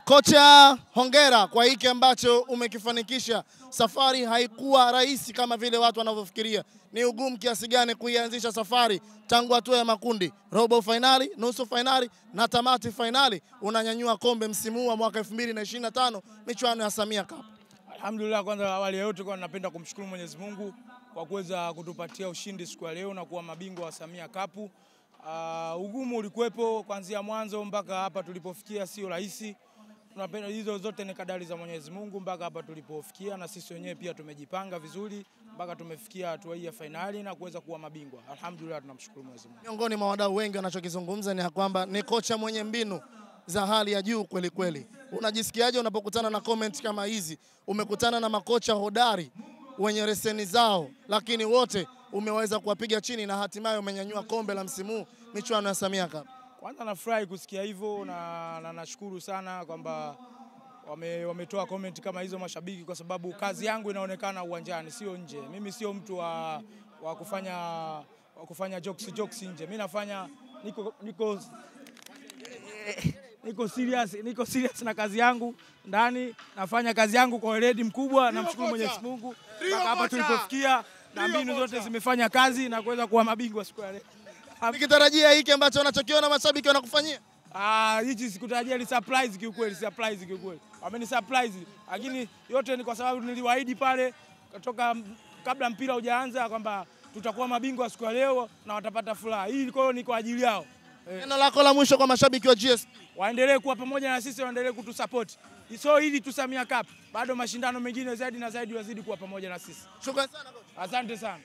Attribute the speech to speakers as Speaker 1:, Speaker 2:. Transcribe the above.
Speaker 1: Kocha, hongera kwa hiki ambacho umekifanikisha. Safari haikuwa rahisi kama vile watu wanavyofikiria. Ni ugumu kiasi gani kuianzisha safari tangu hatua ya makundi, robo finali, nusu finali na tamati finali, unanyanyua kombe msimu wa mwaka 2025 michuano ya Samia Cup.
Speaker 2: Alhamdulillah, kwanza awali ya yote napenda kumshukuru Mwenyezi Mungu kwa kuweza kutupatia ushindi siku ya leo na kuwa mabingwa wa Samia Cup. Ugumu ulikuwepo kuanzia mwanzo mpaka hapa tulipofikia, sio rahisi. Tunapenda hizo zote ni kadari za Mwenyezi Mungu mpaka hapa tulipofikia, na sisi wenyewe pia tumejipanga vizuri mpaka tumefikia hatua hii ya finali na kuweza kuwa mabingwa. Alhamdulillah, tunamshukuru Mwenyezi Mungu.
Speaker 1: Miongoni mwa wadau wengi wanachokizungumza ni kwamba ni kocha mwenye mbinu za hali ya juu kweli kweli. Unajisikiaje unapokutana na comment kama hizi? Umekutana na makocha hodari wenye leseni zao, lakini wote umeweza kuwapiga chini na hatimaye umenyanyua kombe la msimu michuano ya Samia Cup.
Speaker 2: Kwanza nafurahi kusikia hivyo na nashukuru sana kwamba wametoa comment kama hizo mashabiki, kwa sababu kazi yangu inaonekana uwanjani, sio nje. Mimi sio mtu wa kufanya jokes nje. Mimi nafanya niko serious na kazi yangu ndani, nafanya kazi yangu kwa weledi mkubwa. Namshukuru Mwenyezi Mungu mpaka hapa tulipofikia, na mbinu zote zimefanya kazi na kuweza kuwa mabingwa siku ya leo.
Speaker 1: Nikitarajia hiki ambacho wanachokiona mashabiki wanakufanyia.
Speaker 2: Hichi sikutarajia, ni surprise kiukweli, Wameni surprise, lakini yote ni kwa sababu niliwaahidi pale kutoka kabla mpira hujaanza kwamba tutakuwa mabingwa siku ya leo na watapata furaha. Hii kwa hiyo ni kwa ajili yao.
Speaker 1: Neno lako la mwisho kwa mashabiki wa GSP?
Speaker 2: Waendelee kuwa pamoja na sisi, waendelee kutusupport. So ili tu Samia Cup, bado mashindano mengine zaidi na zaidi wazidi kuwa pamoja na sisi.
Speaker 1: Shukrani sana coach.
Speaker 2: Asante sana.